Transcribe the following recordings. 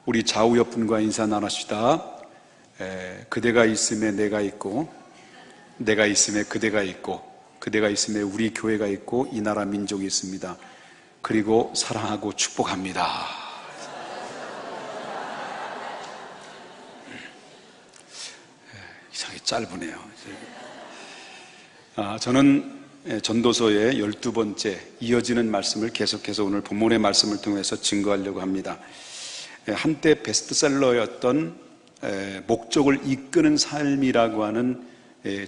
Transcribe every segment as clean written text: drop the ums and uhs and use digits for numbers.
우리 좌우 옆분과 인사 나누시다. 그대가 있음에 내가 있고, 내가 있음에 그대가 있고, 그대가 있음에 우리 교회가 있고, 이 나라 민족이 있습니다. 그리고 사랑하고 축복합니다. 이상하게 짧으네요. 저는 전도서의 12번째 이어지는 말씀을 계속해서 오늘 본문의 말씀을 통해서 증거하려고 합니다. 한때 베스트셀러였던 목적을 이끄는 삶이라고 하는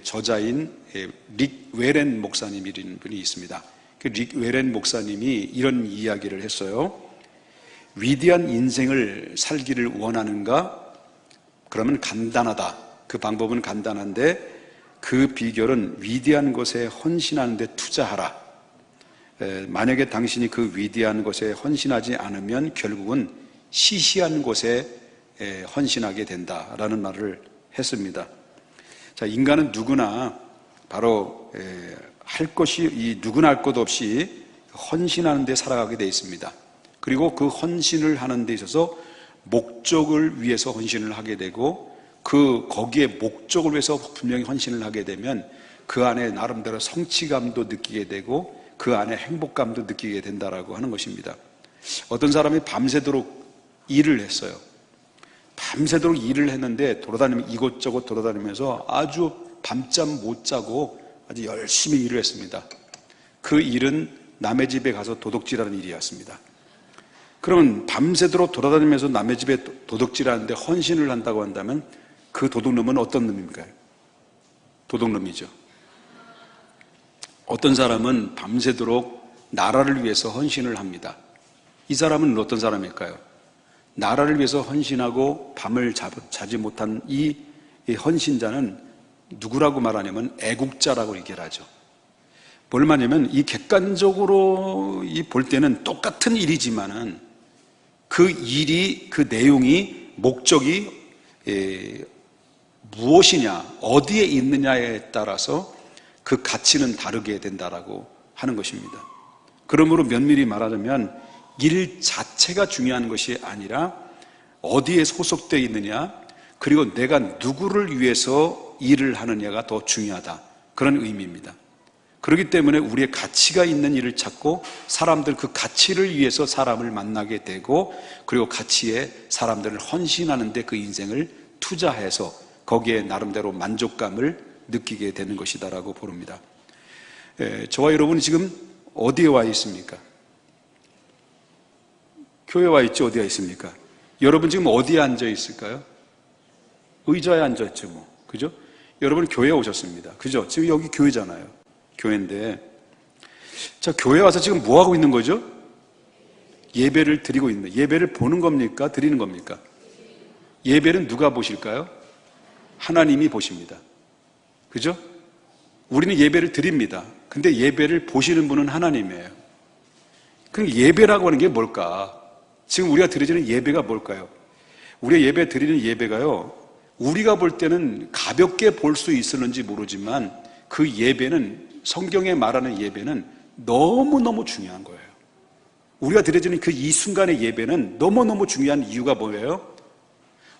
저자인 릭 웨렌 목사님이라는 분이 있습니다. 그 릭 웨렌 목사님이 이런 이야기를 했어요. 위대한 인생을 살기를 원하는가? 그러면 간단하다. 그 방법은 간단한데 그 비결은 위대한 것에 헌신하는 데 투자하라. 만약에 당신이 그 위대한 것에 헌신하지 않으면 결국은 시시한 것에 헌신하게 된다라는 말을 했습니다. 자, 인간은 누구나 바로 누구나 할 것 없이 헌신하는 데 살아가게 되어 있습니다. 그리고 그 헌신을 하는 데 있어서 목적을 위해서 헌신을 하게 되고 거기에 목적을 위해서 분명히 헌신을 하게 되면 그 안에 나름대로 성취감도 느끼게 되고 그 안에 행복감도 느끼게 된다라고 하는 것입니다. 어떤 사람이 밤새도록 일을 했어요. 밤새도록 일을 했는데 이곳저곳 돌아다니면서 아주 밤잠 못 자고 아주 열심히 일을 했습니다. 그 일은 남의 집에 가서 도둑질하는 일이었습니다. 그러면 밤새도록 돌아다니면서 남의 집에 도둑질하는데 헌신을 한다고 한다면 그 도둑놈은 어떤 놈입니까? 도둑놈이죠. 어떤 사람은 밤새도록 나라를 위해서 헌신을 합니다. 이 사람은 어떤 사람일까요? 나라를 위해서 헌신하고 밤을 자지 못한 이 헌신자는 누구라고 말하냐면 애국자라고 얘기를 하죠. 뭘 말하냐면 이 객관적으로 볼 때는 똑같은 일이지만은 그 일이, 그 내용이, 목적이 무엇이냐, 어디에 있느냐에 따라서 그 가치는 다르게 된다라고 하는 것입니다. 그러므로 면밀히 말하자면 일 자체가 중요한 것이 아니라 어디에 소속되어 있느냐, 그리고 내가 누구를 위해서 일을 하느냐가 더 중요하다. 그런 의미입니다. 그렇기 때문에 우리의 가치가 있는 일을 찾고 사람들 그 가치를 위해서 사람을 만나게 되고 그리고 가치에 사람들을 헌신하는 데 그 인생을 투자해서 거기에 나름대로 만족감을 느끼게 되는 것이다라고 보릅니다. 저와 여러분이 지금 어디에 와 있습니까? 교회에 와 있죠? 어디에 있습니까? 여러분 지금 어디에 앉아 있을까요? 의자에 앉아 있죠, 뭐. 그죠? 여러분 교회에 오셨습니다. 그죠? 지금 여기 교회잖아요. 교회인데. 자, 교회 와서 지금 뭐 하고 있는 거죠? 예배를 드리고 있는. 예배를 보는 겁니까? 드리는 겁니까? 예배는 누가 보실까요? 하나님이 보십니다. 그죠? 우리는 예배를 드립니다. 근데 예배를 보시는 분은 하나님이에요. 그럼 예배라고 하는 게 뭘까? 지금 우리가 드리는 예배가 뭘까요? 우리가 예배 드리는 예배가요, 우리가 볼 때는 가볍게 볼 수 있었는지 모르지만 그 예배는, 성경에 말하는 예배는 너무너무 중요한 거예요. 우리가 드려지는 이 순간의 예배는 너무너무 중요한 이유가 뭐예요?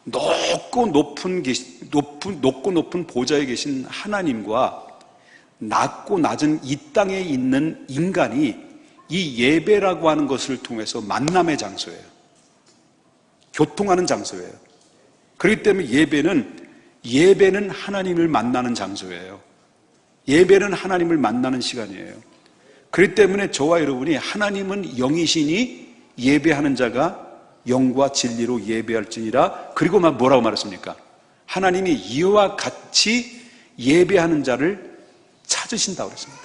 높고 높은 보좌에 계신 하나님과 낮고 낮은 이 땅에 있는 인간이 이 예배라고 하는 것을 통해서 만남의 장소예요. 교통하는 장소예요. 그렇기 때문에 예배는 하나님을 만나는 장소예요. 예배는 하나님을 만나는 시간이에요. 그렇기 때문에 저와 여러분이 하나님은 영이시니 예배하는 자가 영과 진리로 예배할지니라. 그리고 뭐라고 말했습니까? 하나님이 이와 같이 예배하는 자를 찾으신다고 그랬습니다.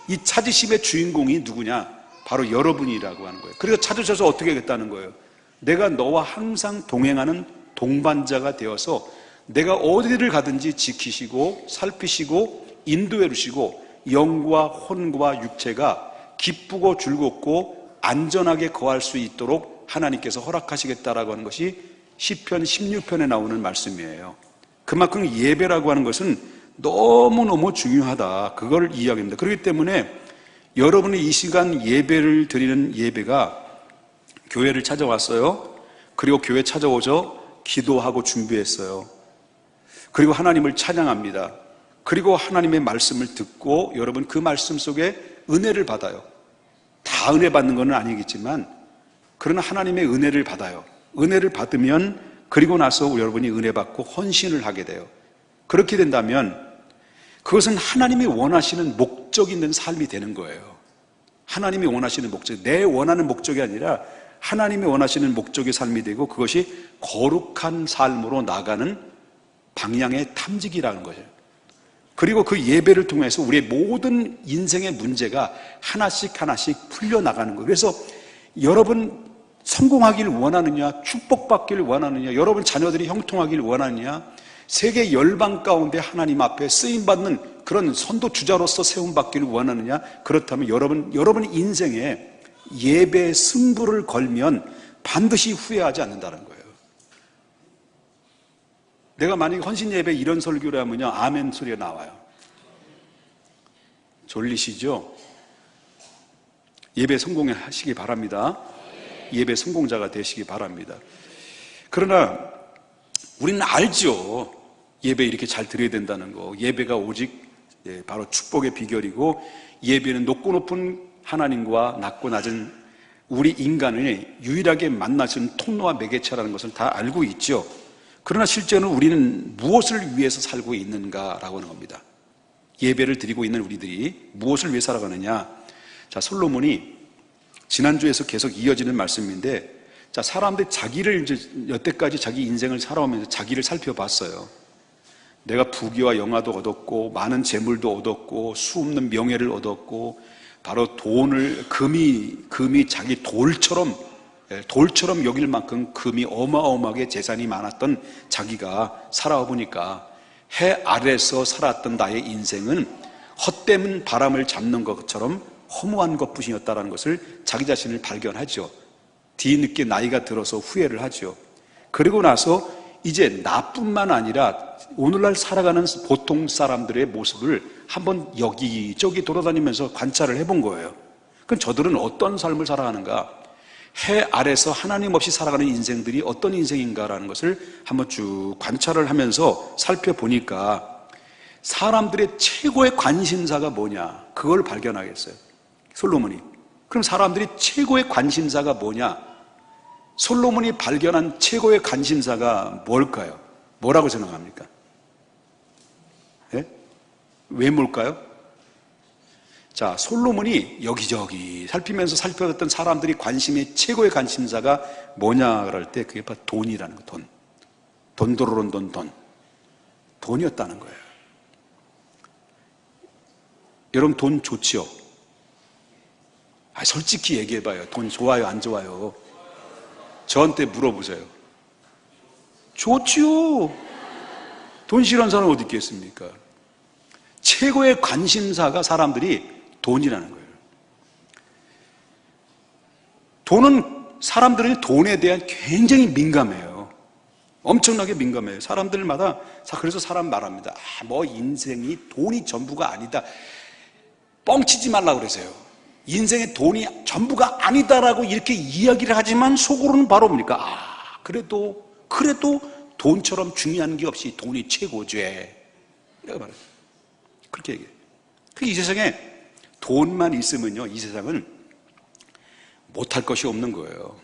이 찾으심의 주인공이 누구냐? 바로 여러분이라고 하는 거예요. 그래서 찾으셔서 어떻게 하겠다는 거예요? 내가 너와 항상 동행하는 동반자가 되어서 내가 어디를 가든지 지키시고 살피시고 인도해 주시고 영과 혼과 육체가 기쁘고 즐겁고 안전하게 거할 수 있도록 하나님께서 허락하시겠다라고 하는 것이 시편 16편에 나오는 말씀이에요. 그만큼 예배라고 하는 것은 너무너무 중요하다. 그걸 이야기합니다. 그렇기 때문에 여러분이 이 시간 예배를 드리는 예배가 교회를 찾아왔어요. 그리고 교회 찾아오죠. 기도하고 준비했어요. 그리고 하나님을 찬양합니다. 그리고 하나님의 말씀을 듣고 여러분 그 말씀 속에 은혜를 받아요. 다 은혜 받는 건 아니겠지만 그러나 하나님의 은혜를 받아요. 은혜를 받으면 그리고 나서 여러분이 은혜 받고 헌신을 하게 돼요. 그렇게 된다면 그것은 하나님이 원하시는 목적 있는 삶이 되는 거예요. 하나님이 원하시는 목적, 내 원하는 목적이 아니라 하나님이 원하시는 목적의 삶이 되고 그것이 거룩한 삶으로 나가는 방향의 탐지기라는 거죠. 그리고 그 예배를 통해서 우리의 모든 인생의 문제가 하나씩 하나씩 풀려나가는 거예요. 그래서 여러분 성공하길 원하느냐, 축복받기를 원하느냐, 여러분 자녀들이 형통하길 원하느냐, 세계 열방 가운데 하나님 앞에 쓰임받는 그런 선도주자로서 세움받기를 원하느냐, 그렇다면 여러분 인생에 예배 승부를 걸면 반드시 후회하지 않는다는 거예요. 내가 만약에 헌신 예배 이런 설교를 하면요, 아멘 소리가 나와요. 졸리시죠? 예배 성공하시기 바랍니다. 예배 성공자가 되시기 바랍니다. 그러나 우리는 알죠. 예배 이렇게 잘 드려야 된다는 거. 예배가 오직 바로 축복의 비결이고 예배는 높고 높은 하나님과 낮고 낮은 우리 인간을 유일하게 만나시는 통로와 매개체라는 것을 다 알고 있죠. 그러나 실제로는 우리는 무엇을 위해서 살고 있는가라고 하는 겁니다. 예배를 드리고 있는 우리들이 무엇을 위해 살아가느냐. 자, 솔로몬이 지난주에서 계속 이어지는 말씀인데, 자, 사람들이 자기를 이제 여태까지 자기 인생을 살아오면서 자기를 살펴봤어요. 내가 부귀와 영화도 얻었고 많은 재물도 얻었고 수없는 명예를 얻었고 바로 돈을 금이 자기 돌처럼 여길 만큼 금이 어마어마하게 재산이 많았던 자기가 살아와 보니까 해 아래서 살았던 나의 인생은 헛되은 바람을 잡는 것처럼 허무한 것뿐이었다는 것을 자기 자신을 발견하죠. 뒤늦게 나이가 들어서 후회를 하죠. 그리고 나서 이제 나뿐만 아니라 오늘날 살아가는 보통 사람들의 모습을 한번 여기저기 돌아다니면서 관찰을 해본 거예요. 그럼 저들은 어떤 삶을 살아가는가? 해 아래서 하나님 없이 살아가는 인생들이 어떤 인생인가라는 것을 한번 쭉 관찰을 하면서 살펴보니까 사람들의 최고의 관심사가 뭐냐? 그걸 발견하겠어요. 솔로몬이. 그럼 사람들이 최고의 관심사가 뭐냐? 솔로몬이 발견한 최고의 관심사가 뭘까요? 뭐라고 생각합니까? 예? 왜 뭘까요? 자, 솔로몬이 여기저기 살피면서 살펴봤던 사람들이 관심의 최고의 관심사가 뭐냐 그럴 때 그게 바로 돈이라는 거. 돈도로론 돈. 돈이었다는 거예요. 여러분 돈 좋지요? 솔직히 얘기해봐요. 돈 좋아요, 안 좋아요? 저한테 물어보세요. 좋지요. 돈 싫어하는 사람 어디 있겠습니까? 최고의 관심사가 사람들이 돈이라는 거예요. 사람들은 돈에 대한 굉장히 민감해요. 엄청나게 민감해요. 사람들마다. 그래서 사람 말합니다. 인생이 돈이 전부가 아니다. 뻥치지 말라고 그러세요. 인생의 돈이 전부가 아니다라고 이렇게 이야기를 하지만 속으로는 바로 뭡니까? 그래도 돈처럼 중요한 게 없이 돈이 최고죠. 이렇게 말해요. 그렇게 얘기해요. 이 세상에 돈만 있으면요, 이 세상은 못할 것이 없는 거예요.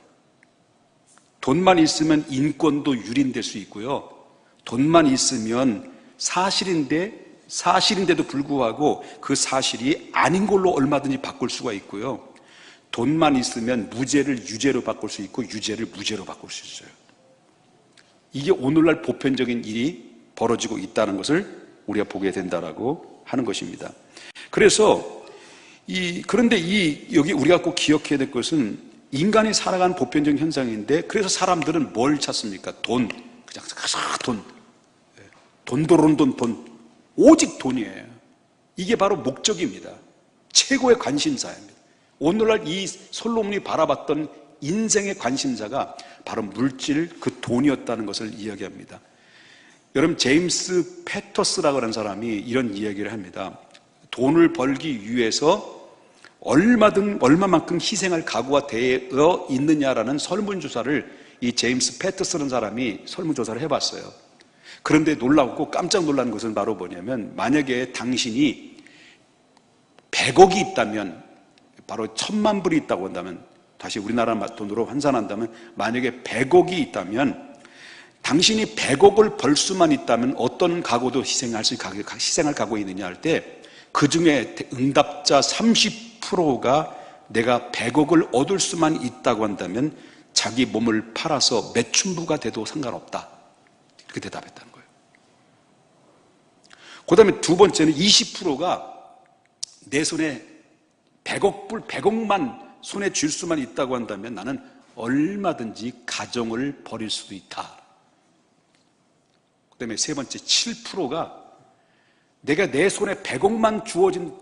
돈만 있으면 인권도 유린될 수 있고요. 돈만 있으면 사실인데도 불구하고 그 사실이 아닌 걸로 얼마든지 바꿀 수가 있고요. 돈만 있으면 무죄를 유죄로 바꿀 수 있고 유죄를 무죄로 바꿀 수 있어요. 이게 오늘날 보편적인 일이 벌어지고 있다는 것을 우리가 보게 된다라고 하는 것입니다. 그래서 그런데 여기 우리가 꼭 기억해야 될 것은 인간이 살아가는 보편적인 현상인데, 그래서 사람들은 뭘 찾습니까? 돈. 그냥 돈. 돈도론 돈. 오직 돈이에요. 이게 바로 목적입니다. 최고의 관심사입니다. 오늘날 이 솔로몬이 바라봤던 인생의 관심사가 바로 물질, 그 돈이었다는 것을 이야기합니다. 여러분, 제임스 패터스라고 하는 사람이 이런 이야기를 합니다. 돈을 벌기 위해서 얼마만큼 희생할 각오가 되어 있느냐라는 설문조사를 이 제임스 패터스라는 사람이 설문조사를 해봤어요. 그런데 놀랍고 깜짝 놀란 것은 바로 뭐냐면, 만약에 당신이 100억이 있다면, 바로 1000만 불이 있다고 한다면, 다시 우리나라 돈으로 환산한다면 만약에 100억이 있다면, 당신이 100억을 벌 수만 있다면 어떤 각오도 희생할 각오 있느냐 할 때, 그 중에 응답자 30%가 내가 100억을 얻을 수만 있다고 한다면 자기 몸을 팔아서 매춘부가 돼도 상관없다, 이렇게 대답했다는 거예요. 그 다음에 두 번째는 20%가 내 손에 100억 불, 100억만 손에 쥘 수만 있다고 한다면 나는 얼마든지 가정을 버릴 수도 있다. 그 다음에 세 번째 7%가 내가 내 손에 100억만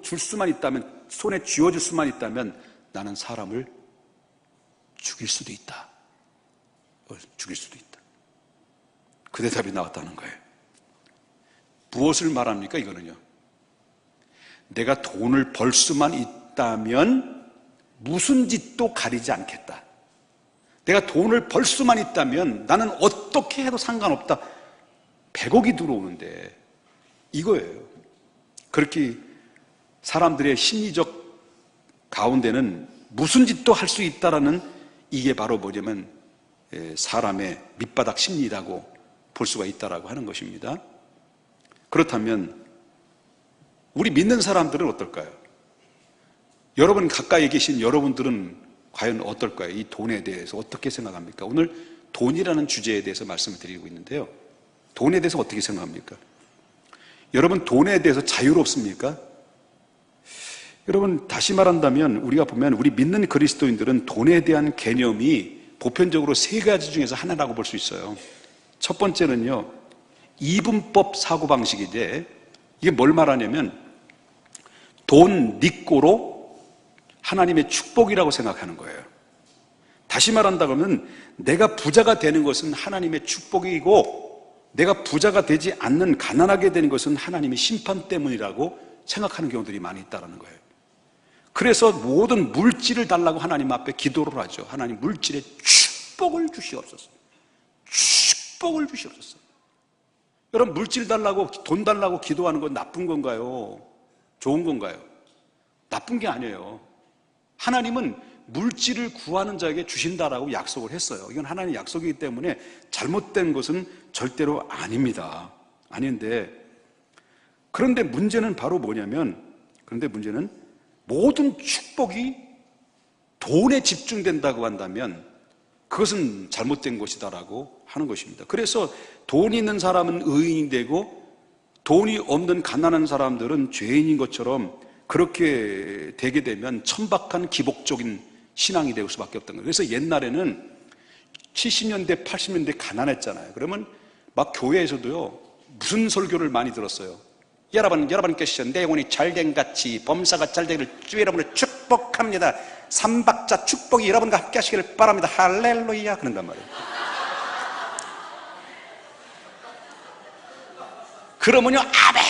줄 수만 있다면, 손에 쥐어줄 수만 있다면 나는 사람을 죽일 수도 있다. 죽일 수도 있다. 그 대답이 나왔다는 거예요. 무엇을 말합니까? 이거는요, 내가 돈을 벌 수만 있다면 무슨 짓도 가리지 않겠다. 내가 돈을 벌 수만 있다면 나는 어떻게 해도 상관없다. 100억이 들어오는데, 이거예요. 그렇게 사람들의 심리적 가운데는 무슨 짓도 할 수 있다라는, 이게 바로 뭐냐면 사람의 밑바닥 심리라고 볼 수가 있다라고 하는 것입니다. 그렇다면 우리 믿는 사람들은 어떨까요? 여러분 가까이 계신 여러분들은 과연 어떨까요? 이 돈에 대해서 어떻게 생각합니까? 오늘 돈이라는 주제에 대해서 말씀을 드리고 있는데요, 돈에 대해서 어떻게 생각합니까? 여러분 돈에 대해서 자유롭습니까? 여러분, 다시 말한다면 우리가 보면 우리 믿는 그리스도인들은 돈에 대한 개념이 보편적으로 세 가지 중에서 하나라고 볼 수 있어요. 첫 번째는요, 이분법 사고방식인데, 이게 뭘 말하냐면 돈 네 꼬로 하나님의 축복이라고 생각하는 거예요. 다시 말한다면 내가 부자가 되는 것은 하나님의 축복이고, 내가 부자가 되지 않는, 가난하게 되는 것은 하나님의 심판 때문이라고 생각하는 경우들이 많이 있다는 거예요. 그래서 모든 물질을 달라고 하나님 앞에 기도를 하죠. 하나님, 물질에 축복을 주시옵소서. 축복을 주시옵소서. 여러분, 물질 달라고, 돈 달라고 기도하는 건 나쁜 건가요? 좋은 건가요? 나쁜 게 아니에요. 하나님은 물질을 구하는 자에게 주신다라고 약속을 했어요. 이건 하나님의 약속이기 때문에 잘못된 것은 절대로 아닙니다. 아닌데, 그런데 문제는 바로 뭐냐면, 모든 축복이 돈에 집중된다고 한다면 그것은 잘못된 것이다라고 하는 것입니다. 그래서 돈이 있는 사람은 의인이 되고 돈이 없는 가난한 사람들은 죄인인 것처럼, 그렇게 되게 되면 천박한 기복적인 신앙이 될 수밖에 없던 거예요. 그래서 옛날에는 70년대, 80년대 가난했잖아요. 그러면 막 교회에서도요, 무슨 설교를 많이 들었어요. 여러분께서 내 영혼이 잘된 같이 범사가 잘되기를 주 여러분을 축복합니다. 삼박자 축복이 여러분과 함께 하시기를 바랍니다. 할렐루야. 그런단 말이에요. 그러면요, 아멘,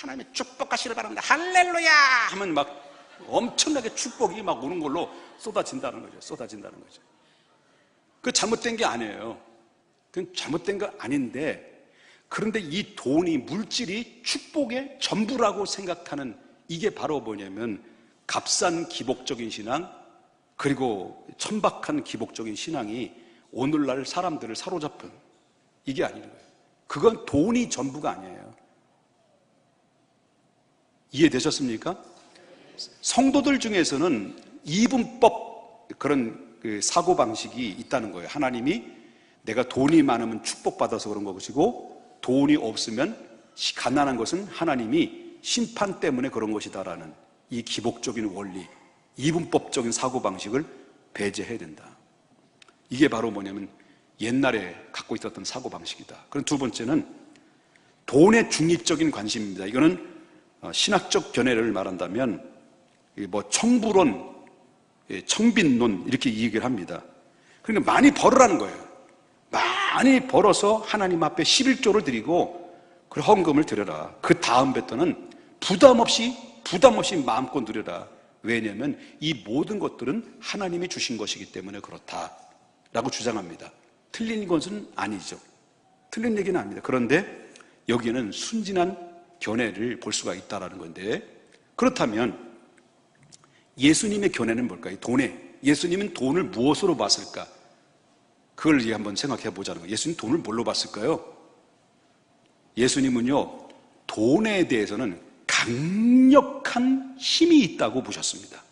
하나님의 축복하시기를 바랍니다. 할렐루야 하면 막 엄청나게 축복이 막 오는 걸로 쏟아진다는 거죠. 그 잘못된 게 아니에요. 그건 잘못된 거 아닌데, 그런데 이 돈이, 물질이 축복의 전부라고 생각하는, 이게 바로 뭐냐면 값싼 기복적인 신앙, 그리고 천박한 기복적인 신앙이 오늘날 사람들을 사로잡은, 이게 아닌 거예요. 그건 돈이 전부가 아니에요. 이해되셨습니까? 성도들 중에서는 이분법, 그런 사고방식이 있다는 거예요. 하나님이 내가 돈이 많으면 축복받아서 그런 것이고, 돈이 없으면 가난한 것은 하나님이 심판 때문에 그런 것이다라는 이 기복적인 원리, 이분법적인 사고방식을 배제해야 된다. 이게 바로 뭐냐면 옛날에 갖고 있었던 사고방식이다. 그럼 두 번째는 돈의 중립적인 관심입니다. 이거는 신학적 견해를 말한다면 청부론, 청빈론, 이렇게 얘기를 합니다. 그러니까 많이 벌으라는 거예요. 많이 벌어서 하나님 앞에 11조를 드리고 그 헌금을 드려라. 그 다음 배터는 부담 없이 마음껏 누려라. 왜냐하면 이 모든 것들은 하나님이 주신 것이기 때문에 그렇다. 라고 주장합니다. 틀린 것은 아니죠. 틀린 얘기는 아닙니다. 그런데 여기에는 순진한 견해를 볼 수가 있다는 건데, 그렇다면 예수님의 견해는 뭘까요? 예수님은 돈을 무엇으로 봤을까? 그걸 한번 생각해 보자는 거예요. 예수님 돈을 뭘로 봤을까요? 예수님은요, 돈에 대해서는 강력한 힘이 있다고 보셨습니다.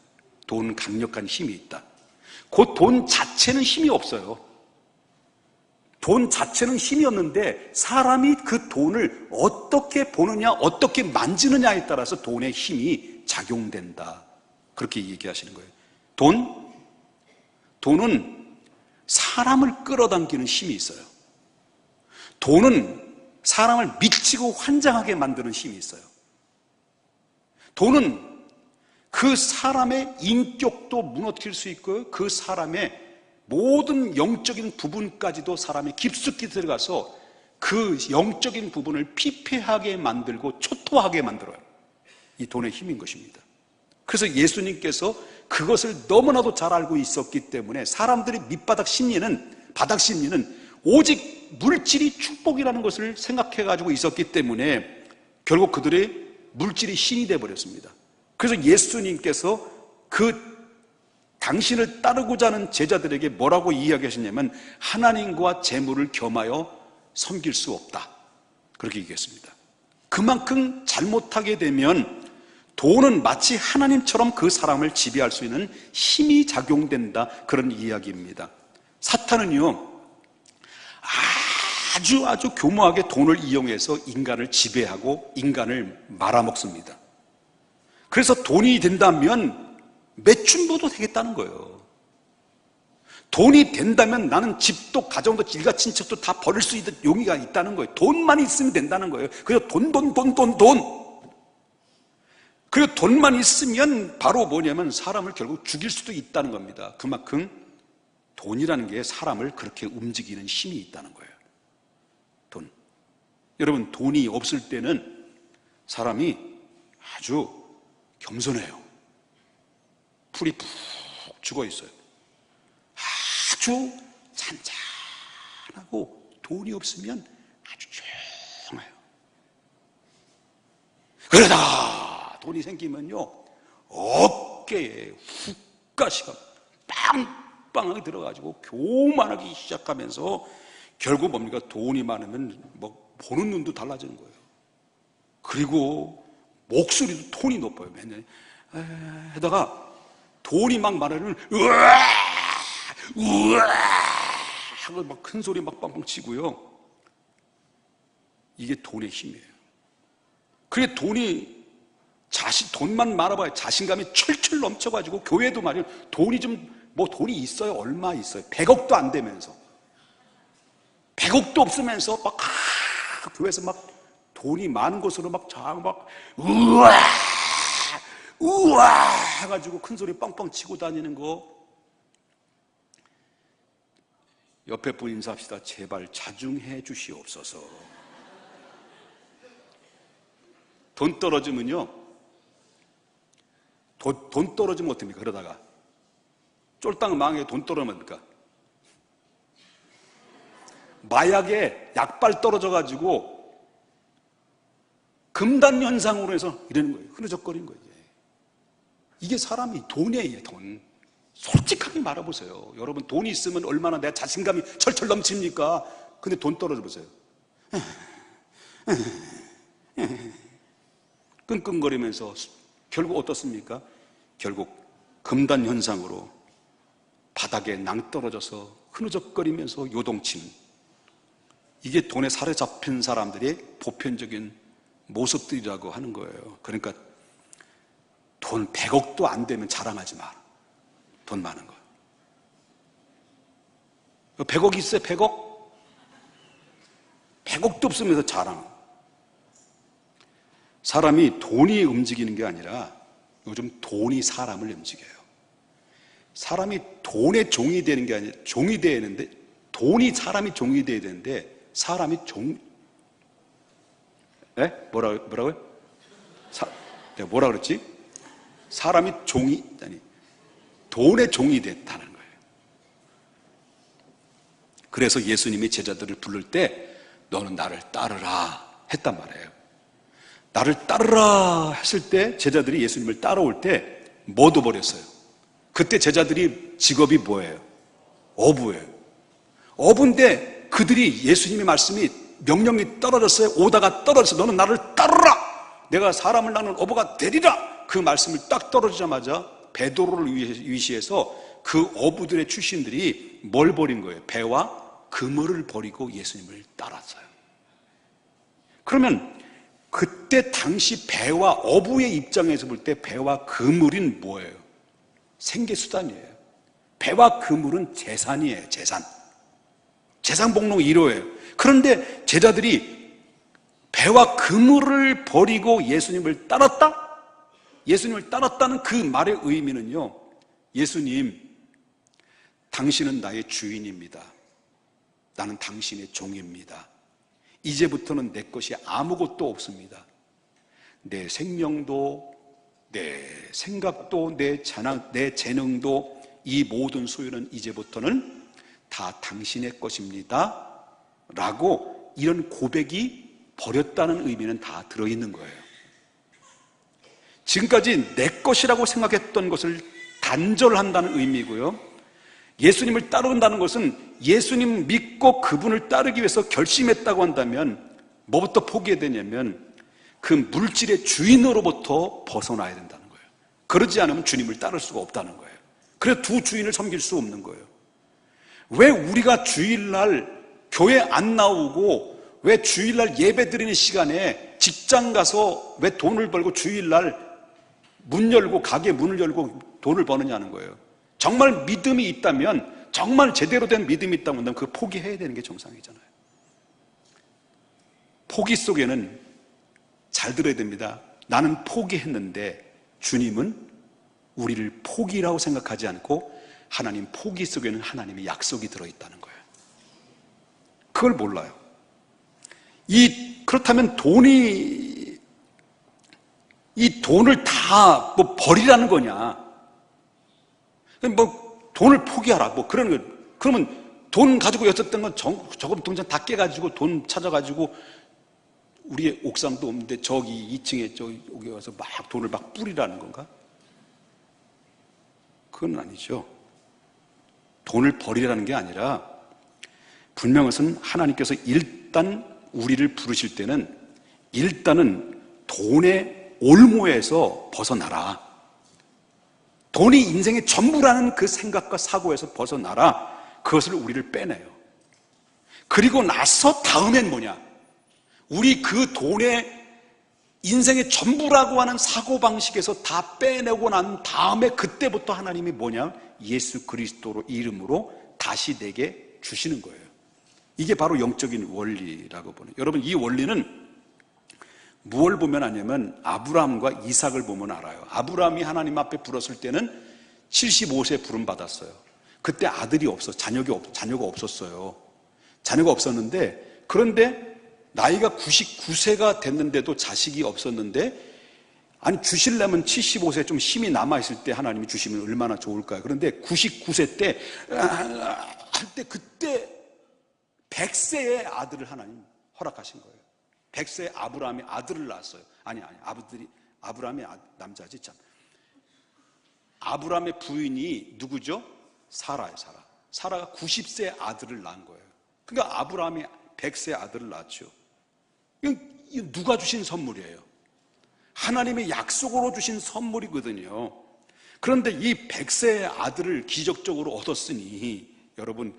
돈은 강력한 힘이 있다. 그 돈 자체는 힘이 없어요. 돈 자체는 힘이 없는데 사람이 그 돈을 어떻게 보느냐, 어떻게 만지느냐에 따라서 돈의 힘이 작용된다. 그렇게 얘기하시는 거예요. 돈은 사람을 끌어당기는 힘이 있어요. 돈은 사람을 미치고 환장하게 만드는 힘이 있어요. 돈은 그 사람의 인격도 무너뜨릴 수 있고요. 그 사람의 모든 영적인 부분까지도 사람이 깊숙이 들어가서 그 영적인 부분을 피폐하게 만들고 초토하게 만들어요. 이 돈의 힘인 것입니다. 그래서 예수님께서 그것을 너무나도 잘 알고 있었기 때문에 사람들의 밑바닥 심리는, 바닥 심리는 오직 물질이 축복이라는 것을 생각해 가지고 있었기 때문에 결국 그들의 물질이 신이 되어버렸습니다. 그래서 예수님께서 당신을 따르고자 하는 제자들에게 뭐라고 이야기하셨냐면, 하나님과 재물을 겸하여 섬길 수 없다, 그렇게 얘기했습니다. 그만큼 잘못하게 되면 돈은 마치 하나님처럼 그 사람을 지배할 수 있는 힘이 작용된다, 그런 이야기입니다. 사탄은요, 아주 교묘하게 돈을 이용해서 인간을 지배하고 인간을 말아먹습니다. 그래서 돈이 된다면 매춘부도 되겠다는 거예요. 돈이 된다면 나는 집도 가정도 일가 친척도 다 버릴 수 있는 용의가 있다는 거예요. 돈만 있으면 된다는 거예요. 그래서 돈. 그리고 돈만 있으면 바로 뭐냐면 사람을 결국 죽일 수도 있다는 겁니다. 그만큼 돈이라는 게 사람을 그렇게 움직이는 힘이 있다는 거예요. 돈. 여러분, 돈이 없을 때는 사람이 아주 겸손해요. 풀이 푹 죽어 있어요. 아주 잔잔하고 돈이 없으면 아주 조용해요. 그러다가 돈이 생기면요, 어깨에 훅가시가 빵빵하게 들어가지고 교만하기 시작하면서 결국 뭡니까? 돈이 많으면 뭐 보는 눈도 달라지는 거예요. 그리고 목소리도 톤이 높아요. 맨날 하다가 돈이 막 많으면 우와 하고 막 큰 소리 막 빵빵 치고요. 이게 돈의 힘이에요. 그게 돈만 많아봐야 자신감이 철철 넘쳐가지고, 교회도 말이에요, 돈이 돈이 있어요. 얼마 있어요? 100억도 안 되면서, 100억도 없으면서 막 교회에서 막 돈이 많은 곳으로 막 우와 해가지고 큰 소리 빵빵 치고 다니는 거. 옆에 분 인사합시다. 제발 자중해 주시옵소서. 돈 떨어지면요, 돈 떨어지면 어떻습니까? 그러다가 쫄딱 망해. 돈 떨어지면 어떡합니까? 마약에 약발 떨어져가지고 금단 현상으로 해서 이러는 거예요. 흐느적거리는 거예요. 이게 사람이 돈이에요. 돈. 솔직하게 말해보세요. 여러분, 돈이 있으면 얼마나 내 자신감이 철철 넘칩니까? 근데 돈 떨어져 보세요. 끙끙거리면서 결국 어떻습니까? 결국 금단 현상으로 바닥에 낭떠러져서 흐느적거리면서 요동치는, 이게 돈에 사로잡힌 사람들의 보편적인 모습들이라고 하는 거예요. 그러니까 돈 100억도 안 되면 자랑하지 마. 돈 많은 거. 100억 있어요? 100억? 100억도 없으면서 자랑. 사람이 돈이 움직이는 게 아니라 요즘 돈이 사람을 움직여요. 사람이 돈의 종이 되는 게 아니라 종이 되는데, 돈이 사람이 종이 돼야 되는데 사람이 뭐라고요? 내가 뭐라 그랬지? 사람이 돈의 종이 됐다는 거예요. 그래서 예수님이 제자들을 부를 때 너는 나를 따르라 했단 말이에요. 나를 따르라 했을 때 제자들이 예수님을 따라올 때 못 얻어버렸어요. 그때 제자들이 직업이 뭐예요? 어부예요. 어부인데 그들이 예수님의 말씀이 명령이 떨어졌어요. 오다가 떨어져서 너는 나를 따르라, 내가 사람을 낳는 어부가 되리라, 그 말씀을 딱 떨어지자마자 베드로를 위시해서 그 어부들의 출신들이 뭘 버린 거예요? 배와 그물을 버리고 예수님을 따랐어요. 그러면 그때 당시 배와 어부의 입장에서 볼 때 배와 그물은 뭐예요? 생계수단이에요. 배와 그물은 재산이에요. 재산 복록 1호예요. 그런데 제자들이 배와 그물을 버리고 예수님을 따랐다? 예수님을 따랐다는 그 말의 의미는요, 예수님, 당신은 나의 주인입니다. 나는 당신의 종입니다. 이제부터는 내 것이 아무것도 없습니다. 내 생명도, 내 생각도, 내 재능도, 이 모든 소유는 이제부터는 다 당신의 것입니다 라고, 이런 고백이 버렸다는 의미는 다 들어있는 거예요. 지금까지 내 것이라고 생각했던 것을 단절한다는 의미고요, 예수님을 따른다는 것은 예수님 믿고 그분을 따르기 위해서 결심했다고 한다면 뭐부터 포기해야 되냐면 그 물질의 주인으로부터 벗어나야 된다는 거예요. 그러지 않으면 주님을 따를 수가 없다는 거예요. 그래서 두 주인을 섬길 수 없는 거예요. 왜 우리가 주일날 교회 안 나오고, 왜 주일날 예배 드리는 시간에 직장 가서 왜 돈을 벌고 주일날 문 열고 가게 문을 열고 돈을 버느냐는 거예요. 정말 믿음이 있다면, 정말 제대로 된 믿음이 있다면 그 포기해야 되는 게 정상이잖아요. 포기 속에는, 잘 들어야 됩니다, 나는 포기했는데 주님은 우리를 포기라고 생각하지 않고 하나님 포기 속에는 하나님의 약속이 들어있다는 거예요. 그걸 몰라요. 그렇다면 이 돈을 다 뭐 버리라는 거냐? 뭐 돈을 포기하라 뭐 그런 거. 그러면 돈 가지고 있었던 건 저금 통장 다 깨가지고 돈 찾아가지고, 우리의 옥상도 없는데 저기 2층에 여기 와서 막 돈을 막 뿌리라는 건가? 그건 아니죠. 돈을 버리라는 게 아니라, 분명한 것은 하나님께서 일단 우리를 부르실 때는 일단은 돈의 올무에서 벗어나라, 돈이 인생의 전부라는 그 생각과 사고에서 벗어나라, 그것을 우리를 빼내요. 그리고 나서 다음엔 뭐냐? 우리 그 돈의 인생의 전부라고 하는 사고방식에서 다 빼내고 난 다음에 그때부터 하나님이 뭐냐? 예수 그리스도로 이름으로 다시 내게 주시는 거예요. 이게 바로 영적인 원리라고 보는. 여러분, 이 원리는 무엇을 보면 아냐면 아브라함과 이삭을 보면 알아요. 아브라함이 하나님 앞에 불었을 때는 75세에 부름 받았어요. 그때 아들이 자녀가 없었어요. 자녀가 없었는데, 그런데 나이가 99세가 됐는데도 자식이 없었는데, 아니 주시려면 75세 좀 힘이 남아있을 때 하나님이 주시면 얼마나 좋을까요? 그런데 99세 때 할 때 그때 100세의 아들을 하나님 허락하신 거예요. 100세의 아브라함이 아들을 낳았어요. 아브라함의 남자지 참. 아브라함의 부인이 누구죠? 사라예요. 사라가 90세의 아들을 낳은 거예요. 그러니까 아브라함이 100세의 아들을 낳았죠. 이건 누가 주신 선물이에요? 하나님의 약속으로 주신 선물이거든요. 그런데 이 100세의 아들을 기적적으로 얻었으니, 여러분,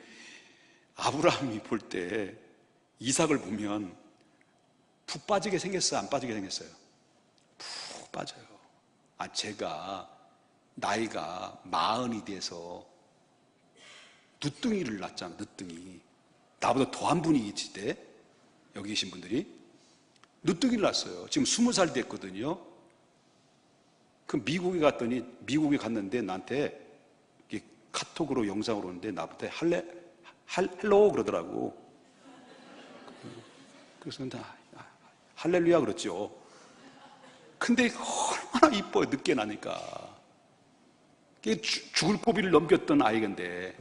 아브라함이 볼 때 이삭을 보면 푹 빠지게 생겼어요? 안 빠지게 생겼어요? 푹 빠져요. 제가 나이가 40이 돼서 늦둥이를 낳잖아. 늦둥이. 나보다 더한 분이 있을 때, 여기 계신 분들이 늦둥이를 낳았어요. 지금 20살 됐거든요. 그 미국에 갔는데 나한테 카톡으로 영상으로 오는데 나부터 할로 그러더라고. 그래서 나 할렐루야 그랬죠. 근데 얼마나 이뻐요. 늦게 나니까. 죽을 고비를 넘겼던 아이인데,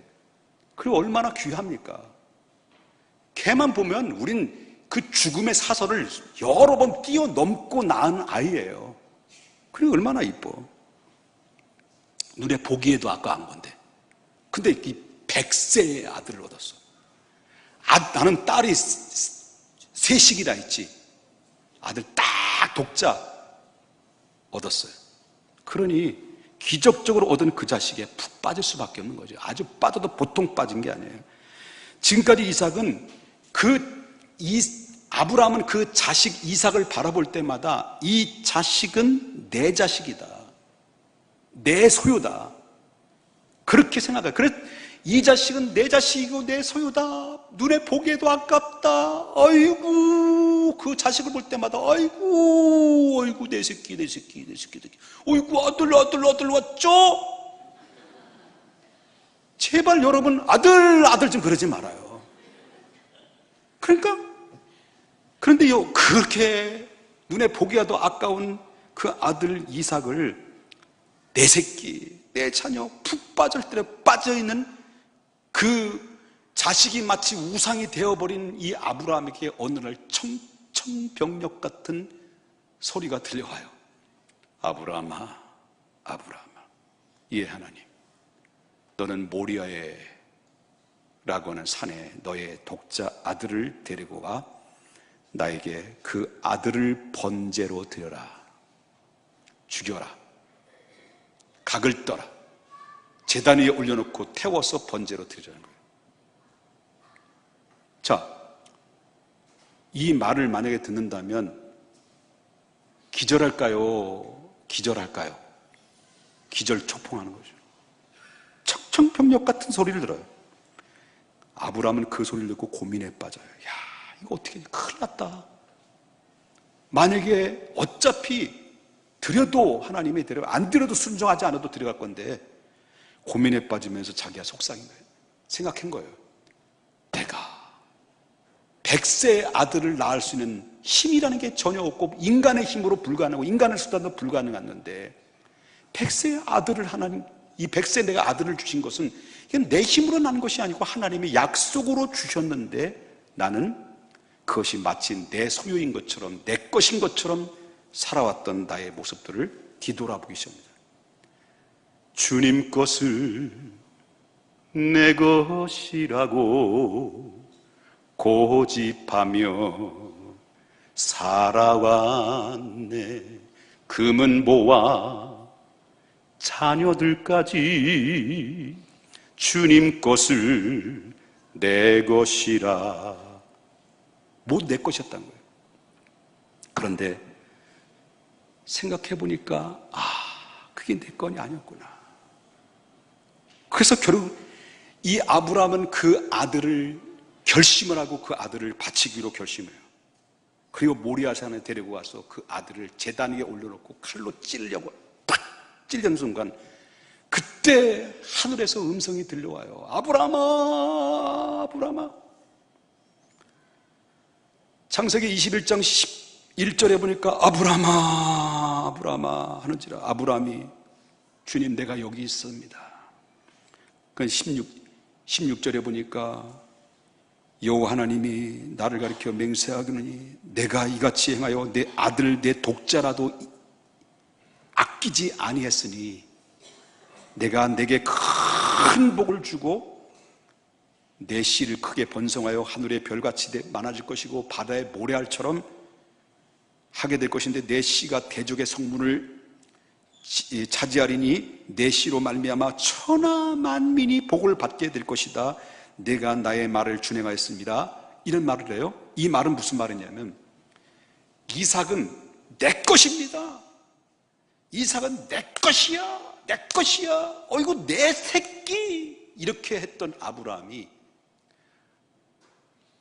그리고 얼마나 귀합니까? 걔만 보면 우린 그 죽음의 사설을 여러 번 뛰어넘고 낳은 아이예요. 그리고 얼마나 이뻐. 눈에 보기에도 아까운 건데. 근데 이 100세의 아들을 얻었어. 나는 딸이 셋이나 있지. 아들 딱 독자 얻었어요. 그러니 기적적으로 얻은 그 자식에 푹 빠질 수밖에 없는 거죠. 아주 빠져도 보통 빠진 게 아니에요. 지금까지 이삭은 아브라함은 그 자식 이삭을 바라볼 때마다 이 자식은 내 자식이다, 내 소유다, 그렇게 생각해요. 그래서 이 자식은 내 자식이고 내 소유다, 눈에 보기에도 아깝다, 아이고, 그 자식을 볼 때마다 아이고 내 새끼, 아이고 아들 왔죠? 제발 여러분 아들 좀 그러지 말아요. 그런데요, 그렇게 눈에 보기에도 아까운 그 아들 이삭을 내 새끼, 내 자녀, 푹 빠질 때 빠져있는 그 자식이 마치 우상이 되어버린 이 아브라함에게 어느 날 청천벽력 같은 소리가 들려와요. 아브라함아, 예 하나님, 너는 모리아에 라고 하는 산에 너의 독자 아들을 데리고 가 나에게 그 아들을 번제로 드려라. 죽여라. 각을 떠라. 제단 위에 올려놓고 태워서 번제로 드리라는 거예요. 자, 이 말을 만약에 듣는다면 기절할까요? 기절할까요? 기절초풍하는 거죠. 청천벽력 같은 소리를 들어요. 아브라함은 그 소리를 듣고 고민에 빠져요. 야, 이거 어떻게, 큰일 났다. 만약에 어차피 드려도 하나님이 데려, 안 드려도 순종하지 않아도 들어갈 건데, 고민에 빠지면서 자기가 속상인 거예요. 생각한 거예요. 내가 100세의 아들을 낳을 수 있는 힘이라는 게 전혀 없고, 인간의 힘으로 불가능하고, 인간의 수단도 불가능했는데, 100세의 아들을 이 100세 내가 아들을 주신 것은 이건 내 힘으로 난 것이 아니고 하나님이 약속으로 주셨는데, 나는 그것이 마치 내 소유인 것처럼, 내 것인 것처럼 살아왔던 나의 모습들을 뒤돌아보기 시작합니다. 주님 것을 내 것이라고 고집하며 살아왔네. 금은 모아 자녀들까지 주님 것을 내 것이라. 못 내 것이었다는 거예요. 그런데 생각해 보니까 그게 내 건이 아니었구나. 그래서 결국 이 아브라함은 그 아들을 결심을 하고 그 아들을 바치기로 결심을 해요. 그리고 모리아산에 데리고 와서 그 아들을 제단 위에 올려놓고 칼로 찌르려고 탁 찔리는 순간, 그때 하늘에서 음성이 들려와요. 아브라함아, 아브라함아. 창세기 21장 11절에 보니까 아브라함아, 아브라함아 하는지라. 아브라함이 주님 내가 여기 있습니다. 그 16절에 보니까 여호와 하나님이 나를 가리켜 맹세하기는 내가 이같이 행하여 내 아들 내 독자라도 아끼지 아니했으니 내가 내게 큰 복을 주고 내 씨를 크게 번성하여 하늘의 별같이 많아질 것이고 바다의 모래알처럼 하게 될 것인데 내 씨가 대적의 성문을 차지하리니 내 씨로 말미암아 천하 만민이 복을 받게 될 것이다. 내가 나의 말을 준행하였습니다. 이런 말을 해요. 이 말은 무슨 말이냐면 이삭은 내 것입니다. 이삭은 내 것이야, 내 것이야. 어이구 내 새끼. 이렇게 했던 아브라함이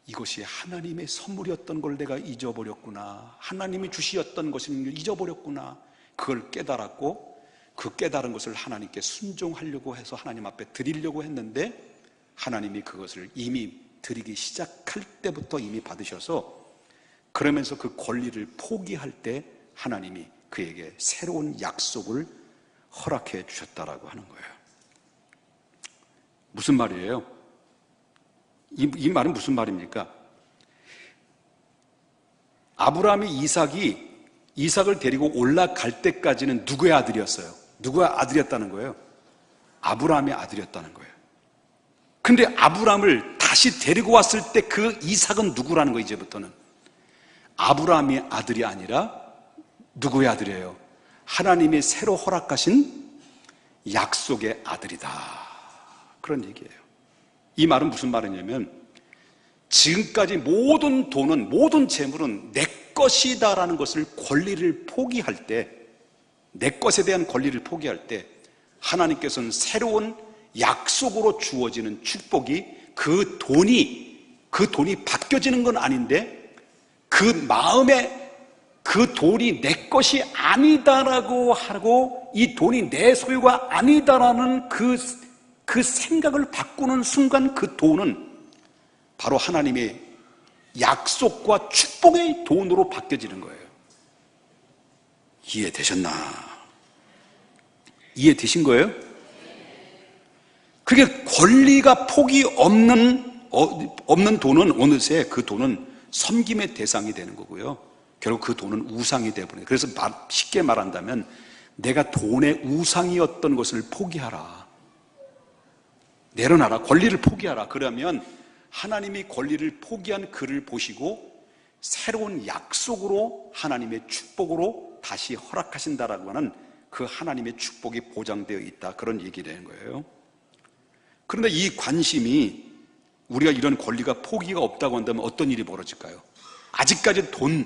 이것이 하나님의 선물이었던 걸 내가 잊어버렸구나. 하나님이 주시었던 것을 잊어버렸구나. 그걸 깨달았고 그 깨달은 것을 하나님께 순종하려고 해서 하나님 앞에 드리려고 했는데 하나님이 그것을 이미 드리기 시작할 때부터 이미 받으셔서 그러면서 그 권리를 포기할 때 하나님이 그에게 새로운 약속을 허락해 주셨다라고 하는 거예요. 무슨 말이에요? 이 말은 무슨 말입니까? 아브라함이 이삭을 데리고 올라갈 때까지는 누구의 아들이었어요? 누구의 아들이었다는 거예요? 아브라함의 아들이었다는 거예요. 근데 아브라함을 다시 데리고 왔을 때 그 이삭은 누구라는 거예요? 이제부터는 아브라함의 아들이 아니라 누구의 아들이에요? 하나님이 새로 허락하신 약속의 아들이다, 그런 얘기예요. 이 말은 무슨 말이냐면 지금까지 모든 돈은, 모든 재물은 내 것이다라는 것을, 권리를 포기할 때, 내 것에 대한 권리를 포기할 때 하나님께서는 새로운 약속으로 주어지는 축복이, 그 돈이 바뀌어지는 건 아닌데 그 마음에 그 돈이 내 것이 아니다라고 하고, 이 돈이 내 소유가 아니다라는 그 생각을 바꾸는 순간 그 돈은 바로 하나님의 약속과 축복의 돈으로 바뀌어지는 거예요. 이해되셨나? 이해되신 거예요? 그게 권리가 폭이 없는 돈은 어느새 그 돈은 섬김의 대상이 되는 거고요. 결국 그 돈은 우상이 되어버려요. 그래서 쉽게 말한다면 내가 돈의 우상이었던 것을 포기하라, 내려놔라, 권리를 포기하라. 그러면 하나님이 권리를 포기한 그를 보시고 새로운 약속으로, 하나님의 축복으로 다시 허락하신다라고 하는 그 하나님의 축복이 보장되어 있다, 그런 얘기를 하는 거예요. 그런데 이 관심이, 우리가 이런 권리가 포기가 없다고 한다면 어떤 일이 벌어질까요? 아직까지 돈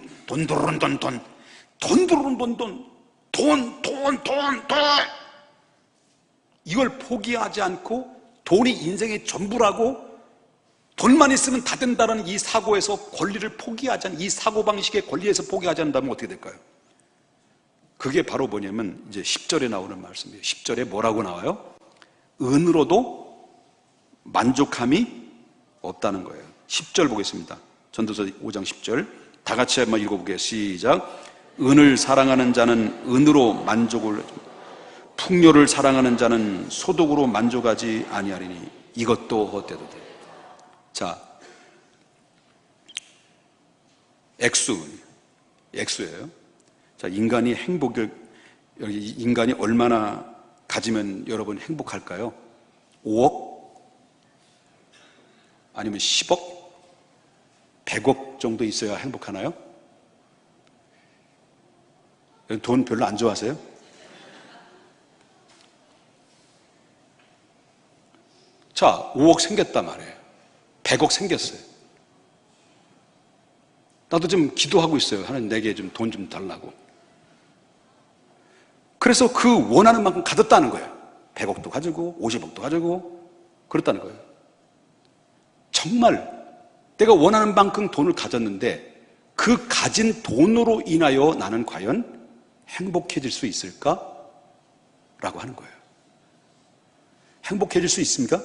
이걸 포기하지 않고 돈이 인생의 전부라고, 돈만 있으면 다 된다는 이 사고에서 권리를 포기하지 않는, 이 사고방식의 권리에서 포기하지 않는다면 어떻게 될까요? 그게 바로 뭐냐면 이제 10절에 나오는 말씀이에요. 10절에 뭐라고 나와요? 은으로도 만족함이 없다는 거예요. 10절 보겠습니다. 전도서 5장 10절 다 같이 한번 읽어보게요. 시작. 은을 사랑하는 자는 은으로 만족을, 풍요를 사랑하는 자는 소득으로 만족하지 아니하리니 이것도 헛되도 돼. 자, 액수예요. 자, 인간이 얼마나 가지면 여러분 행복할까요? 5억? 아니면 10억? 100억 정도 있어야 행복하나요? 돈 별로 안 좋아하세요? 자, 5억 생겼단 말이에요. 100억 생겼어요. 나도 좀 기도하고 있어요. 하나님 내게 좀 돈 좀 달라고. 그래서 그 원하는 만큼 가졌다는 거예요. 100억도 가지고 50억도 가지고 그렇다는 거예요. 정말 내가 원하는 만큼 돈을 가졌는데 그 가진 돈으로 인하여 나는 과연 행복해질 수 있을까? 라고 하는 거예요. 행복해질 수 있습니까?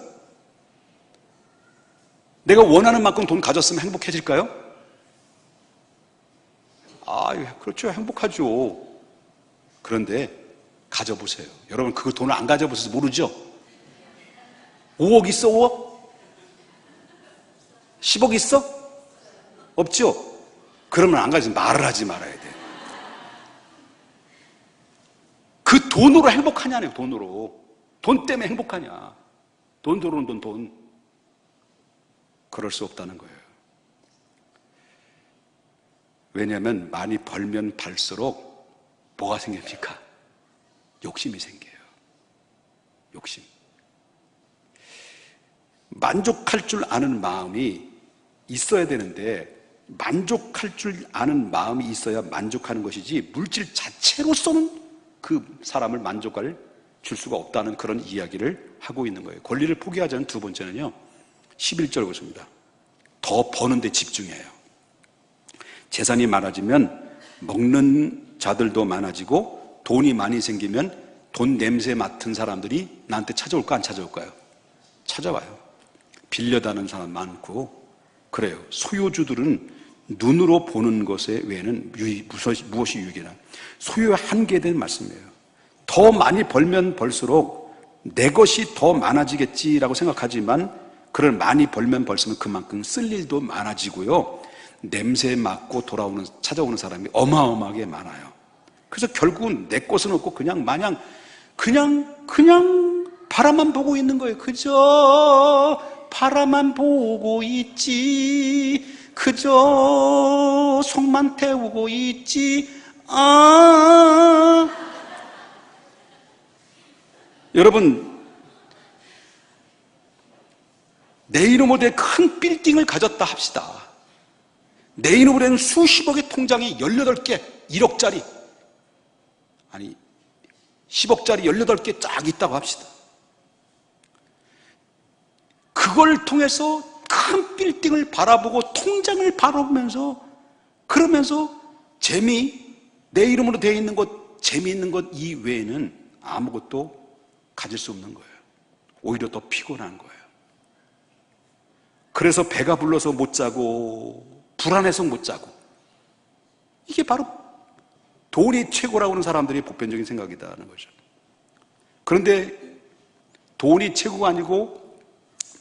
내가 원하는 만큼 돈 가졌으면 행복해질까요? 그렇죠. 행복하죠. 그런데 가져보세요. 여러분, 그 돈을 안 가져보셔서 모르죠? 5억 있어, 5억? 10억 있어? 없죠? 그러면 안 가지면 말을 하지 말아야 돼. 그 돈으로 행복하냐네요, 돈으로. 돈 때문에 행복하냐. 돈 들어오는 돈. 그럴 수 없다는 거예요. 왜냐하면 많이 벌면 벌수록 뭐가 생깁니까? 욕심이 생겨요. 욕심. 만족할 줄 아는 마음이 있어야 되는데, 만족할 줄 아는 마음이 있어야 만족하는 것이지 물질 자체로서는 그 사람을 만족을 줄 수가 없다는 그런 이야기를 하고 있는 거예요. 권리를 포기하자는 두 번째는요, 11절 보십니다. 더 버는 데 집중해요. 재산이 많아지면 먹는 자들도 많아지고 돈이 많이 생기면 돈 냄새 맡은 사람들이 나한테 찾아올까 안 찾아올까요? 찾아와요. 빌려다는 사람 많고 그래요. 소유주들은 눈으로 보는 것에 외에는 무엇이 유익이나 소유의 한계에 대한 말씀이에요. 더 많이 벌면 벌수록 내 것이 더 많아지겠지라고 생각하지만 그걸 많이 벌면 벌수록 그만큼 쓸 일도 많아지고요. 냄새 맡고 찾아오는 사람이 어마어마하게 많아요. 그래서 결국은 내 것은 없고 그냥 마냥 그냥 바라만 보고 있는 거예요. 그저 바라만 보고 있지. 그저 속만 태우고 있지. 여러분, 내 이름으로 된 큰 빌딩을 가졌다 합시다. 내 이름으로 된 수십억의 통장이 18개, 1억짜리, 아니 10억짜리 18개 쫙 있다고 합시다. 그걸 통해서 큰 빌딩을 바라보고 통장을 바라보면서 그러면서 내 이름으로 되어 있는 것, 재미있는 것 이외에는 아무것도 가질 수 없는 거예요. 오히려 더 피곤한 거예요. 그래서 배가 불러서 못 자고 불안해서 못 자고, 이게 바로 돈이 최고라고 하는 사람들이 보편적인 생각이다는 거죠. 그런데 돈이 최고가 아니고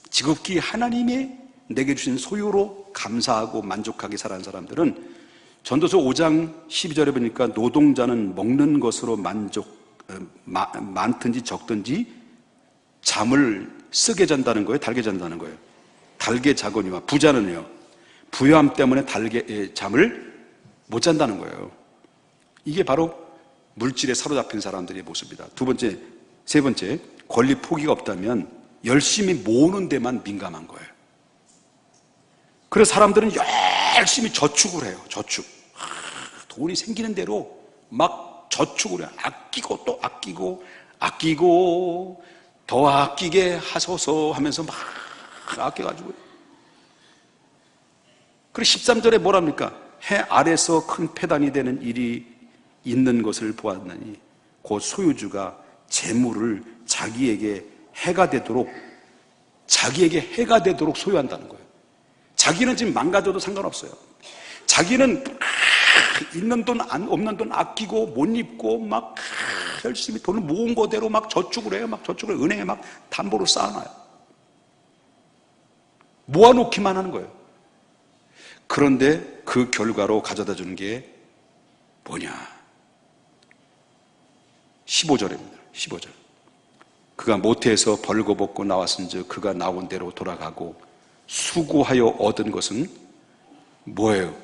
지극히 하나님이 내게 주신 소유로 감사하고 만족하게 살아가는 사람들은 전도서 5장 12절에 보니까 노동자는 먹는 것으로 많든지 적든지 잠을 쓰게 잔다는 거예요, 달게 잔다는 거예요. 달게 자거니와 부자는요, 부유함 때문에 잠을 못 잔다는 거예요. 이게 바로 물질에 사로잡힌 사람들의 모습이다. 세 번째, 권리 포기가 없다면 열심히 모으는 데만 민감한 거예요. 그래서 사람들은 열심히 저축을 해요. 저축. 돈이 생기는 대로 막 저축을 해요. 아끼고 또 아끼고 더 아끼게 하소서 하면서 막 아껴가지고. 그리고 13절에 뭐랍니까? 해 아래서 큰 패단이 되는 일이 있는 것을 보았느니 곧 소유주가 재물을 자기에게 해가 되도록 소유한다는 거예요. 자기는 지금 망가져도 상관없어요. 자기는 있는 돈 없는 돈 아끼고 못 입고 막 열심히 돈을 모은 거대로 막 저축을 해요. 막 저축을 은행에 막 담보로 쌓아놔요. 모아놓기만 하는 거예요. 그런데 그 결과로 가져다 주는 게 뭐냐? 15절입니다. 15절. 그가 모태에서 벌거벗고 나왔은즉 그가 나온 대로 돌아가고 수고하여 얻은 것은 뭐예요?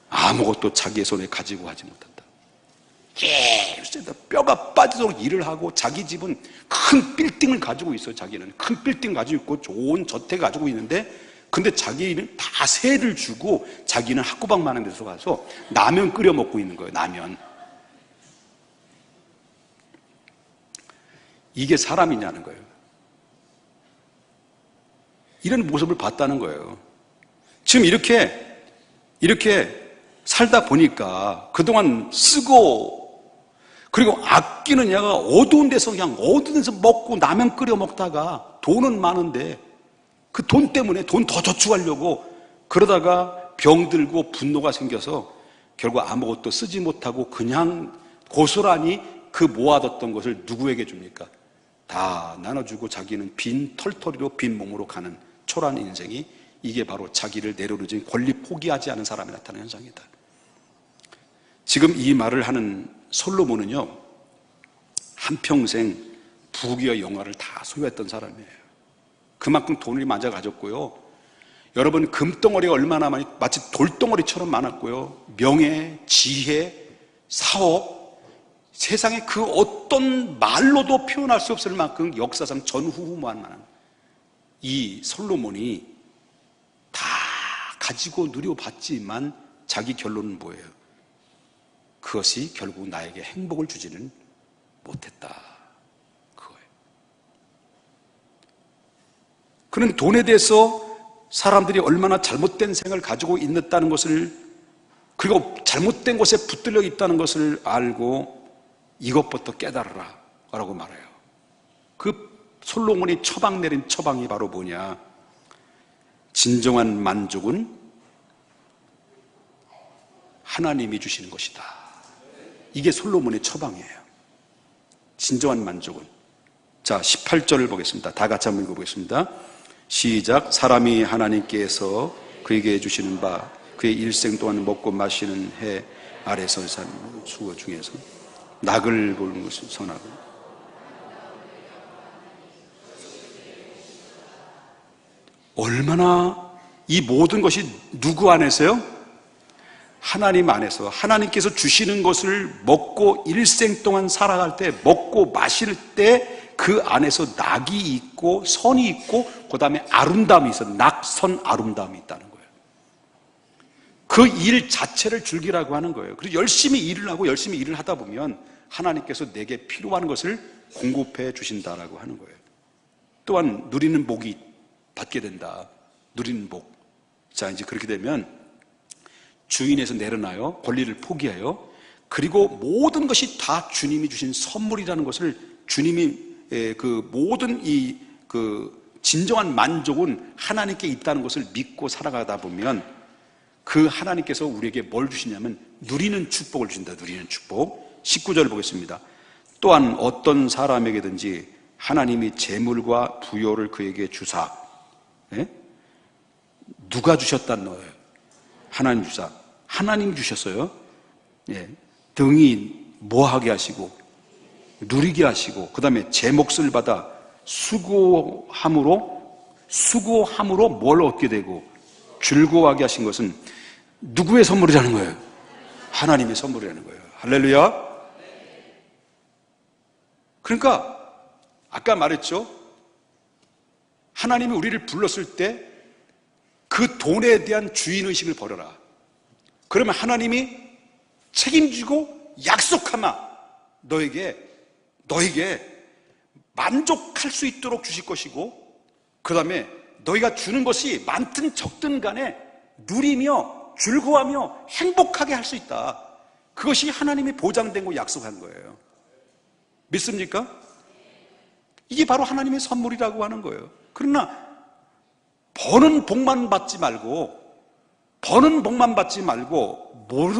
아무것도 자기의 손에 가지고 하지 못한다. 뼈가 빠지도록 일을 하고 자기 집은 큰 빌딩을 가지고 있어요. 자기는 큰 빌딩 가지고 있고 좋은 저택 가지고 있는데, 근데 자기는 다 세를 주고 자기는 학구방 많은 데서 가서 라면 끓여 먹고 있는 거예요. 라면. 이게 사람이냐는 거예요. 이런 모습을 봤다는 거예요. 지금 이렇게 살다 보니까 그동안 쓰고 그리고 아끼는 얘가 어두운 데서 먹고 라면 끓여 먹다가 돈은 많은데 그 돈 때문에 돈 더 저축하려고 그러다가 병들고 분노가 생겨서 결국 아무것도 쓰지 못하고 그냥 고스란히 그 모아뒀던 것을 누구에게 줍니까? 다 나눠주고 자기는 빈 털터리로 빈 몸으로 가는 초라한 인생이, 이게 바로 자기를 내려놓은 권리 포기하지 않은 사람이 나타나는 현상이다. 지금 이 말을 하는 솔로몬은요, 한평생 부귀와 영화를 다 소유했던 사람이에요. 그만큼 돈을 많이 가졌고요. 여러분, 금덩어리가 얼마나 많이, 마치 돌덩어리처럼 많았고요. 명예, 지혜, 사업, 세상에 그 어떤 말로도 표현할 수 없을 만큼 역사상 전후무한 만한 이 솔로몬이 다 가지고 누려봤지만 자기 결론은 뭐예요? 그것이 결국 나에게 행복을 주지는 못했다. 그거예요. 그는 돈에 대해서 사람들이 얼마나 잘못된 생각을 가지고 있다는 것을, 그리고 잘못된 곳에 붙들려 있다는 것을 알고 이것부터 깨달으라 라고 말해요. 그 솔로몬이 처방 내린 처방이 바로 뭐냐? 진정한 만족은 하나님이 주시는 것이다. 이게 솔로몬의 처방이에요. 진정한 만족은. 자, 18절을 보겠습니다. 다 같이 한번 읽어보겠습니다. 시작. 사람이 하나님께서 그에게 주시는 바 그의 일생 동안 먹고 마시는 해 아래서 산 수고 중에서 낙을 보는 것을 선하고. 얼마나 이 모든 것이 누구 안에서요? 하나님 안에서. 하나님께서 주시는 것을 먹고 일생 동안 살아갈 때, 먹고 마실 때 그 안에서 낙이 있고 선이 있고 그 다음에 아름다움이 있어. 낙선 아름다움이 있다는 거예요. 그 일 자체를 즐기라고 하는 거예요. 그리고 열심히 일을 하고 열심히 일을 하다 보면 하나님께서 내게 필요한 것을 공급해 주신다라고 하는 거예요. 또한 누리는 복이 받게 된다. 누리는 복. 자, 이제 그렇게 되면 주인에서 내려놔요. 권리를 포기해요. 그리고 모든 것이 다 주님이 주신 선물이라는 것을 주님이 그 모든 그 진정한 만족은 하나님께 있다는 것을 믿고 살아가다 보면 그 하나님께서 우리에게 뭘 주시냐면 누리는 축복을 주신다. 누리는 축복. 19절 보겠습니다. 또한 어떤 사람에게든지 하나님이 재물과 부요를 그에게 주사. 예? 누가 주셨다는 거예요? 하나님 주사. 하나님 주셨어요. 예. 등이 뭐하게 하시고 누리게 하시고 그 다음에 제 몫을 받아 수고함으로 뭘 얻게 되고 즐거워하게 하신 것은 누구의 선물이라는 거예요? 하나님의 선물이라는 거예요. 할렐루야. 그러니까 아까 말했죠. 하나님이 우리를 불렀을 때 그 돈에 대한 주인의식을 버려라. 그러면 하나님이 책임지고 약속하마 너에게 만족할 수 있도록 주실 것이고 그 다음에 너희가 주는 것이 많든 적든 간에 누리며 즐거워하며 행복하게 할 수 있다. 그것이 하나님이 보장된 거 약속한 거예요. 믿습니까? 이게 바로 하나님의 선물이라고 하는 거예요. 그러나 버는 복만 받지 말고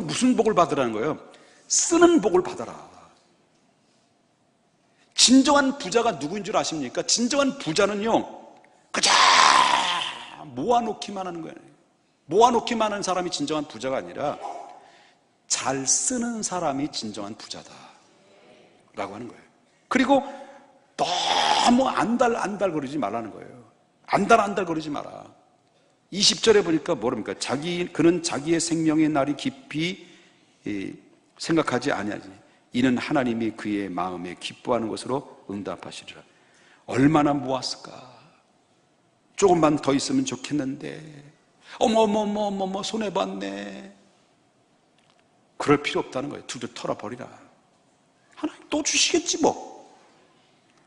무슨 복을 받으라는 거예요? 쓰는 복을 받아라. 진정한 부자가 누구인 줄 아십니까? 진정한 부자는요, 그저 모아놓기만 하는 거예요. 모아놓기만 하는 사람이 진정한 부자가 아니라 잘 쓰는 사람이 진정한 부자다 라고 하는 거예요. 그리고 너무 안달거리지 말라는 거예요. 안달거리지 마라. 20절에 보니까 뭐랍니까? 그는 자기의 생명의 날이 깊이 생각하지 아니하지. 이는 하나님이 그의 마음에 기뻐하는 것으로 응답하시리라. 얼마나 모았을까? 조금만 더 있으면 좋겠는데 어머머머머머 손해봤네. 그럴 필요 없다는 거예요. 둘둘 털어버리라. 하나님 또 주시겠지 뭐.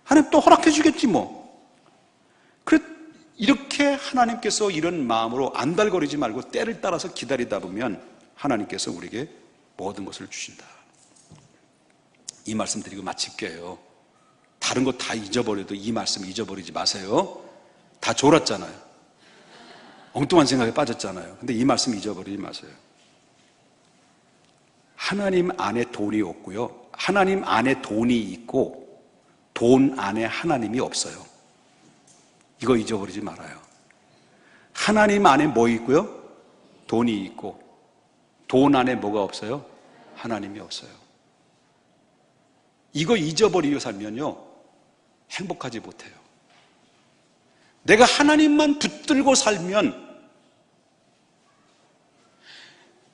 하나님 또 허락해 주겠지 뭐. 이렇게 하나님께서 이런 마음으로 안달거리지 말고 때를 따라서 기다리다 보면 하나님께서 우리에게 모든 것을 주신다. 이 말씀 드리고 마칠게요. 다른 거 다 잊어버려도 이 말씀 잊어버리지 마세요. 다 졸았잖아요. 엉뚱한 생각에 빠졌잖아요. 근데 이 말씀 잊어버리지 마세요. 하나님 안에 돈이 없고요. 하나님 안에 돈이 있고 돈 안에 하나님이 없어요. 이거 잊어버리지 말아요. 하나님 안에 뭐 있고요? 돈이 있고 돈 안에 뭐가 없어요? 하나님이 없어요. 이거 잊어버리고 살면요 행복하지 못해요. 내가 하나님만 붙들고 살면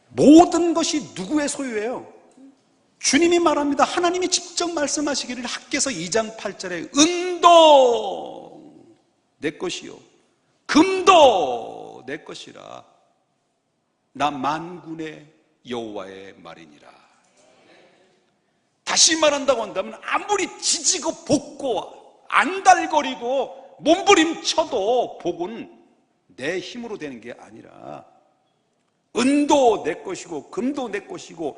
모든 것이 누구의 소유예요? 주님이 말합니다. 하나님이 직접 말씀하시기를 학개서 2장 8절에 은도 내 것이요 금도 내 것이라 나 만군의 여호와의 말이니라. 다시 말한다고 한다면 아무리 지지고 볶고 안달거리고 몸부림쳐도 복은 내 힘으로 되는 게 아니라 은도 내 것이고 금도 내 것이고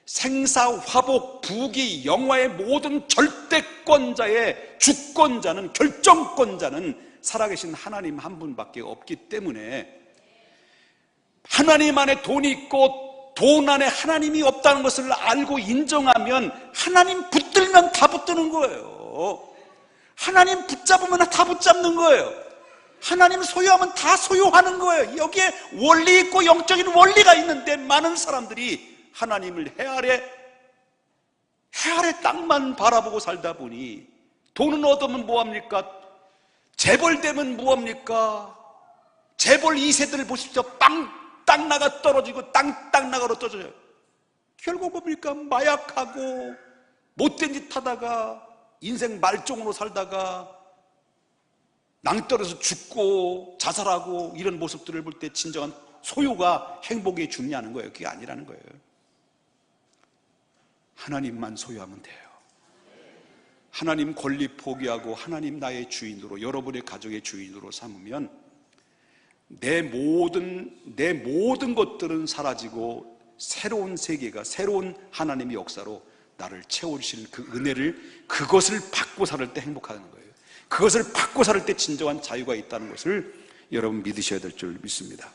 생사 화복 부귀 영화의 모든 절대권자의 주권자는 결정권자는 살아계신 하나님 한 분밖에 없기 때문에 하나님 안에 돈이 있고 돈 안에 하나님이 없다는 것을 알고 인정하면 하나님 붙들면 다 붙드는 거예요. 하나님 붙잡으면 다 붙잡는 거예요. 하나님 소유하면 다 소유하는 거예요. 여기에 원리 있고 영적인 원리가 있는데 많은 사람들이 하나님을 해 아래 땅만 바라보고 살다 보니 돈은 얻으면 뭐합니까? 재벌되면 뭐합니까? 재벌 2세들을 보십시오. 땅 나가 떨어지고 땅 나가로 떨어져요. 결국 뭡니까? 마약하고 못된 짓 하다가 인생 말종으로 살다가 낭떠러서 죽고 자살하고 이런 모습들을 볼 때 진정한 소유가 행복에 중요하는 거예요. 그게 아니라는 거예요. 하나님만 소유하면 돼요. 하나님 권리 포기하고 하나님 나의 주인으로, 여러분의 가족의 주인으로 삼으면 내 모든 것들은 사라지고 새로운 세계가, 새로운 하나님의 역사로 나를 채워주시는 그 은혜를, 그것을 받고 살 때 행복하다는 거예요. 그것을 받고 살 때 진정한 자유가 있다는 것을 여러분 믿으셔야 될 줄 믿습니다.